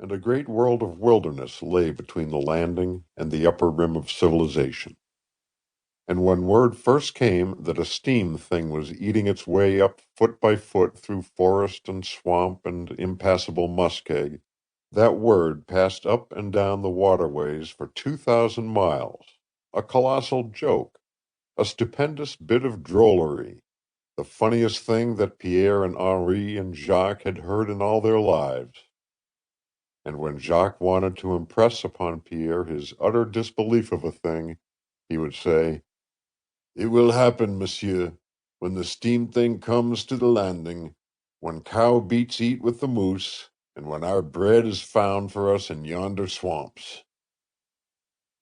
and a great world of wilderness lay between the landing and the upper rim of civilization. And when word first came that a steam thing was eating its way up foot by foot through forest and swamp and impassable muskeg, that word passed up and down the waterways for 2,000 miles, a colossal joke, a stupendous bit of drollery, the funniest thing that Pierre and Henri and Jacques had heard in all their lives. And when Jacques wanted to impress upon Pierre his utter disbelief of a thing, he would say, "It will happen, monsieur, when the steam thing comes to the landing, when cow beats eat with the moose, and when our bread is found for us in yonder swamps."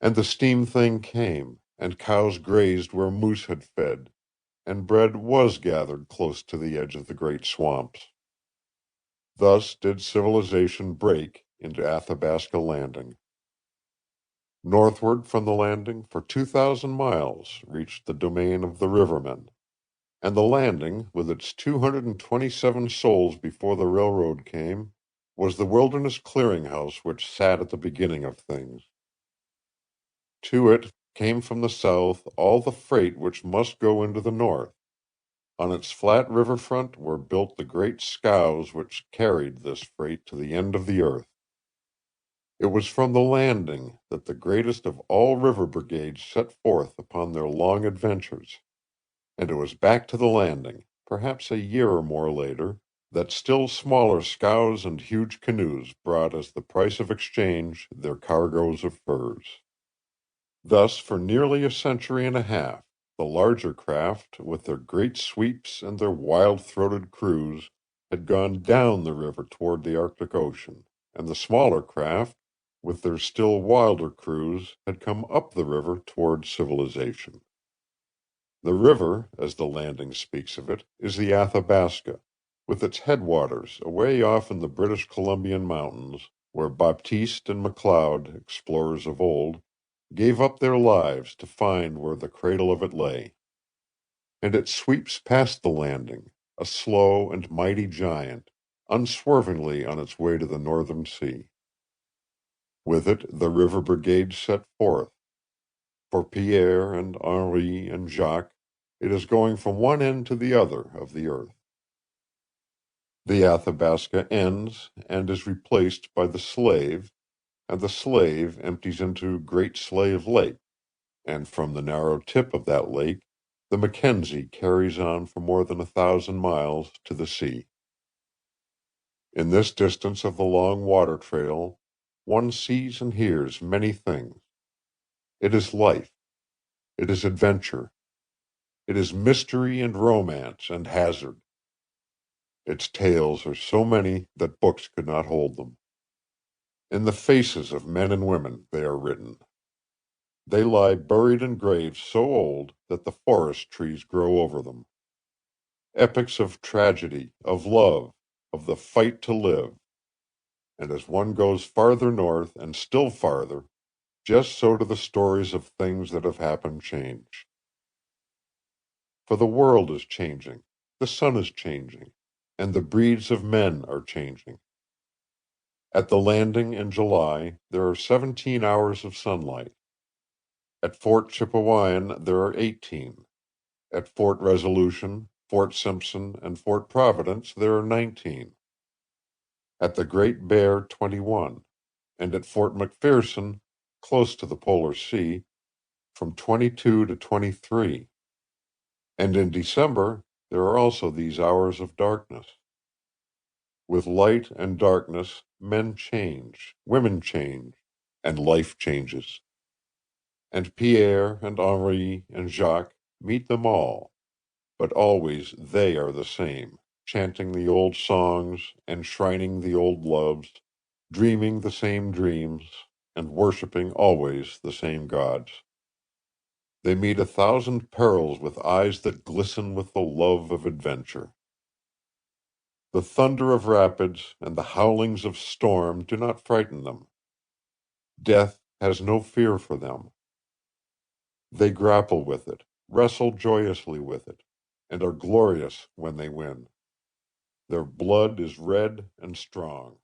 And the steam thing came, and cows grazed where moose had fed, and bread was gathered close to the edge of the great swamps. Thus did civilization break into Athabasca Landing. Northward from the landing for 2,000 miles reached the domain of the rivermen, and the landing, with its 227 souls before the railroad came, was the wilderness clearinghouse which sat at the beginning of things. To it came from the south all the freight which must go into the north. On its flat riverfront were built the great scows which carried this freight to the end of the earth. It was from the landing that the greatest of all river brigades set forth upon their long adventures, and it was back to the landing, perhaps a year or more later, that still smaller scows and huge canoes brought as the price of exchange their cargoes of furs. Thus, for nearly a century and a half, the larger craft, with their great sweeps and their wild-throated crews, had gone down the river toward the Arctic Ocean, and the smaller craft, with their still wilder crews, had come up the river toward civilization. The river, as the landing speaks of it, is the Athabasca, with its headwaters away off in the British Columbian mountains, where Baptiste and McLeod, explorers of old, gave up their lives to find where the cradle of it lay. And it sweeps past the landing, a slow and mighty giant, unswervingly on its way to the northern sea. With it the river brigades set forth. For Pierre and Henri and Jacques, it is going from one end to the other of the earth. The Athabasca ends and is replaced by the Slave, and the Slave empties into Great Slave Lake, and from the narrow tip of that lake the Mackenzie carries on for more than 1,000 miles to the sea. In this distance of the long water trail one sees and hears many things. It is life. It is adventure. It is mystery and romance and hazard. Its tales are so many that books could not hold them. In the faces of men and women they are written. They lie buried in graves so old that the forest trees grow over them. Epics of tragedy, of love, of the fight to live. And as one goes farther north and still farther, just so do the stories of things that have happened change. For the world is changing, the sun is changing, and the breeds of men are changing. At the landing in July there are 17 hours of sunlight. At Fort Chipewyan there are 18. At Fort Resolution, Fort Simpson, and Fort Providence there are 19. At the Great Bear 21, and at Fort McPherson, close to the Polar Sea, from 22 to 23. And in December there are also these hours of darkness. With light and darkness men change, women change, and life changes. And Pierre and Henri and Jacques meet them all, but always they are the same, chanting the old songs, enshrining the old loves, dreaming the same dreams, and worshipping always the same gods. They meet 1,000 perils with eyes that glisten with the love of adventure. The thunder of rapids and the howlings of storm do not frighten them. Death has no fear for them. They grapple with it, wrestle joyously with it, and are glorious when they win. Their blood is red and strong.